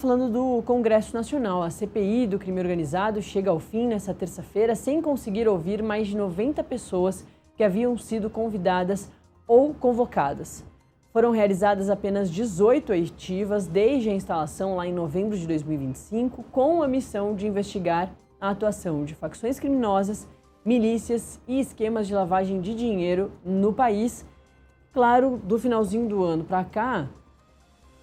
Falando do Congresso Nacional, a CPI do crime organizado chega ao fim nesta terça-feira sem conseguir ouvir mais de 90 pessoas que haviam sido convidadas ou convocadas. Foram realizadas apenas 18 oitivas desde a instalação lá em novembro de 2025, com a missão de investigar a atuação de facções criminosas, milícias e esquemas de lavagem de dinheiro no país. Claro, do finalzinho do ano para cá,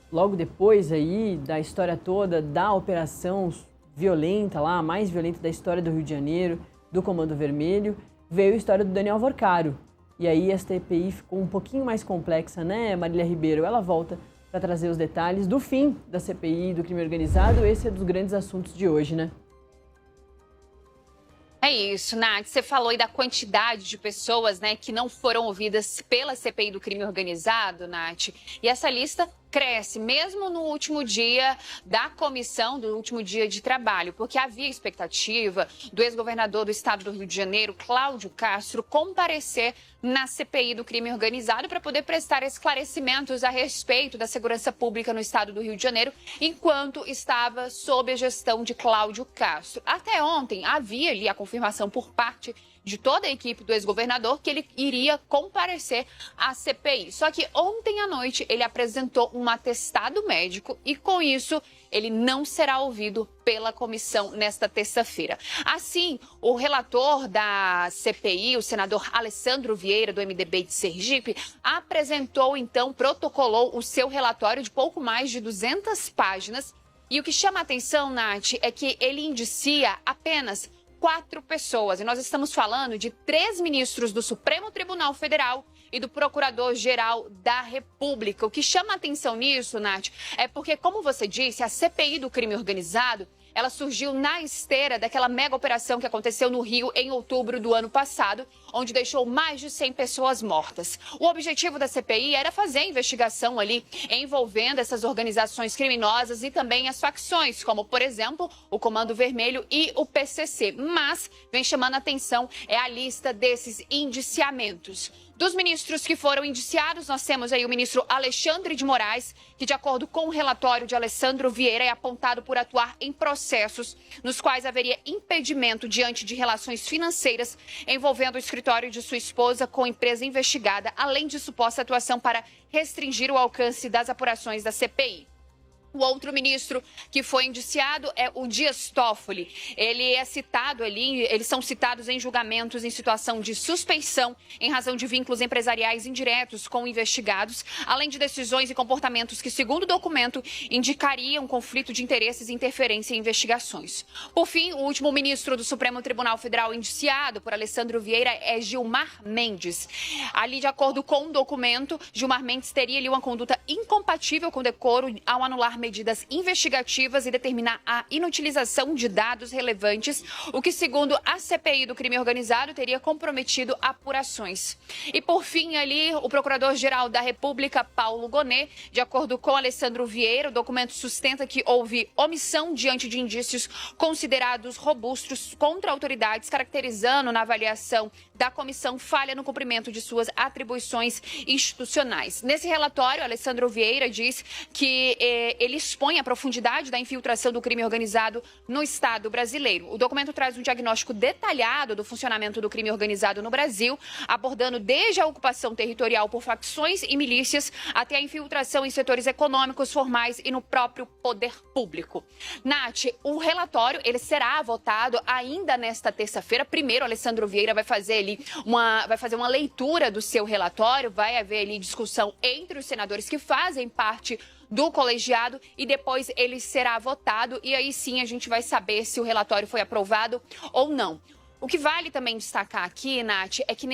logo depois aí da história toda da operação violenta lá, a mais violenta da história do Rio de Janeiro, do Comando Vermelho, veio a história do Daniel Worcaro. E aí a CPI ficou um pouquinho mais complexa, né, Marília Ribeiro? Ela volta para trazer os detalhes do fim da CPI, do crime organizado. Esse é dos grandes assuntos de hoje, né? É isso, Nath. Você falou aí da quantidade de pessoas, né, que não foram ouvidas pela CPI do crime organizado, Nath. E essa lista cresce, mesmo no último dia da comissão, do último dia de trabalho, porque havia expectativa do ex-governador do estado do Rio de Janeiro, Cláudio Castro, comparecer na CPI do crime organizado para poder prestar esclarecimentos a respeito da segurança pública no estado do Rio de Janeiro, enquanto estava sob a gestão de Cláudio Castro. Até ontem havia ali a confirmação por parte de toda a equipe do ex-governador que ele iria comparecer à CPI. Só que ontem à noite ele apresentou um atestado médico e, com isso, ele não será ouvido pela comissão nesta terça-feira. Assim, o relator da CPI, o senador Alessandro Vieira, do MDB de Sergipe, apresentou, então, protocolou o seu relatório de pouco mais de 200 páginas. E o que chama a atenção, Nath, é que ele indicia apenas 4 pessoas. E nós estamos falando de 3 ministros do Supremo Tribunal Federal e do Procurador-Geral da República. O que chama a atenção nisso, Nath, é porque, como você disse, a CPI do crime organizado, ela surgiu na esteira daquela mega operação que aconteceu no Rio em outubro do ano passado, onde deixou mais de 100 pessoas mortas. O objetivo da CPI era fazer a investigação ali envolvendo essas organizações criminosas e também as facções, como, por exemplo, o Comando Vermelho e o PCC. Mas vem chamando a atenção a lista desses indiciamentos. Dos ministros que foram indiciados, nós temos aí o ministro Alexandre de Moraes, que, de acordo com o relatório de Alessandro Vieira, é apontado por atuar em processos nos quais haveria impedimento diante de relações financeiras envolvendo o escritório de sua esposa com empresa investigada, além de suposta atuação para restringir o alcance das apurações da CPI. O outro ministro que foi indiciado é o Dias Toffoli. Ele é citado ali, eles são citados em julgamentos em situação de suspeição em razão de vínculos empresariais indiretos com investigados, além de decisões e comportamentos que, segundo o documento, indicariam conflito de interesses e interferência em investigações. Por fim, o último ministro do Supremo Tribunal Federal indiciado por Alessandro Vieira é Gilmar Mendes. Ali, de acordo com o documento, Gilmar Mendes teria ali uma conduta incompatível com o decoro ao anular medidas investigativas e determinar a inutilização de dados relevantes, o que, segundo a CPI do crime organizado, teria comprometido apurações. E, por fim, ali, o Procurador-Geral da República, Paulo Gonet, de acordo com Alessandro Vieira, o documento sustenta que houve omissão diante de indícios considerados robustos contra autoridades, caracterizando na avaliação da comissão falha no cumprimento de suas atribuições institucionais. Nesse relatório, Alessandro Vieira diz que ele expõe a profundidade da infiltração do crime organizado no Estado brasileiro. O documento traz um diagnóstico detalhado do funcionamento do crime organizado no Brasil, abordando desde a ocupação territorial por facções e milícias até a infiltração em setores econômicos, formais e no próprio poder público. Nath, o relatório ele será votado ainda nesta terça-feira. Primeiro, Alessandro Vieira vai fazer uma leitura do seu relatório, vai haver ali discussão entre os senadores que fazem parte do colegiado e depois ele será votado e aí sim a gente vai saber se o relatório foi aprovado ou não. O que vale também destacar aqui, Nath, é que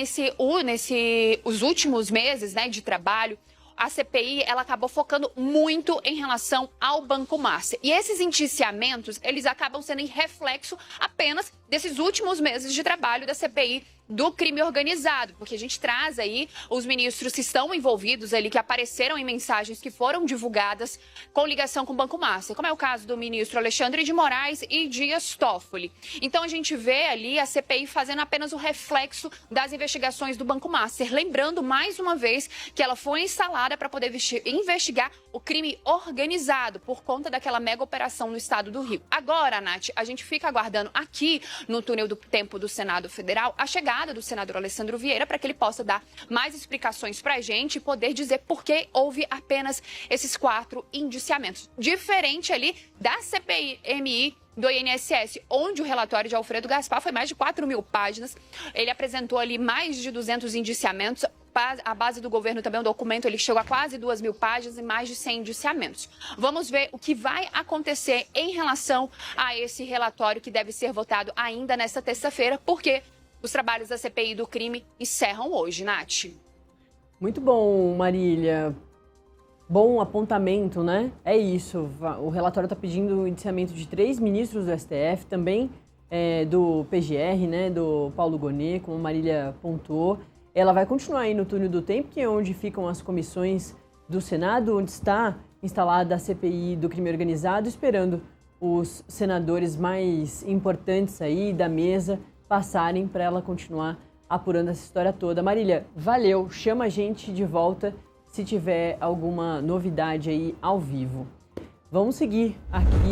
os últimos meses, né, de trabalho, a CPI ela acabou focando muito em relação ao Banco Master. E esses indiciamentos, eles acabam sendo em reflexo apenas desses últimos meses de trabalho da CPI do crime organizado, porque a gente traz aí os ministros que estão envolvidos ali, que apareceram em mensagens que foram divulgadas com ligação com o Banco Master, como é o caso do ministro Alexandre de Moraes e Dias Toffoli. Então a gente vê ali a CPI fazendo apenas o reflexo das investigações do Banco Master, lembrando mais uma vez que ela foi instalada para poder investigar o crime organizado por conta daquela mega operação no estado do Rio. Agora, Nath, a gente fica aguardando aqui no túnel do tempo do Senado Federal a chegada do senador Alessandro Vieira para que ele possa dar mais explicações para a gente e poder dizer por que houve apenas esses 4 indiciamentos. Diferente ali da CPMI do INSS, onde o relatório de Alfredo Gaspar foi mais de 4.000 páginas. Ele apresentou ali mais de 200 indiciamentos. A base do governo também, um documento, ele chegou a quase 2.000 páginas e mais de 100 indiciamentos. Vamos ver o que vai acontecer em relação a esse relatório que deve ser votado ainda nesta terça-feira, porque os trabalhos da CPI do crime encerram hoje, Nath. Muito bom, Marília. Bom apontamento, né? É isso. O relatório está pedindo o indiciamento de 3 ministros do STF, também do PGR, né? Do Paulo Gonet, como a Marília pontuou. Ela vai continuar aí no túnel do tempo, que é onde ficam as comissões do Senado, onde está instalada a CPI do crime organizado, esperando os senadores mais importantes aí da mesa passarem para ela continuar apurando essa história toda. Marília, valeu. Chama a gente de volta se tiver alguma novidade aí ao vivo. Vamos seguir aqui.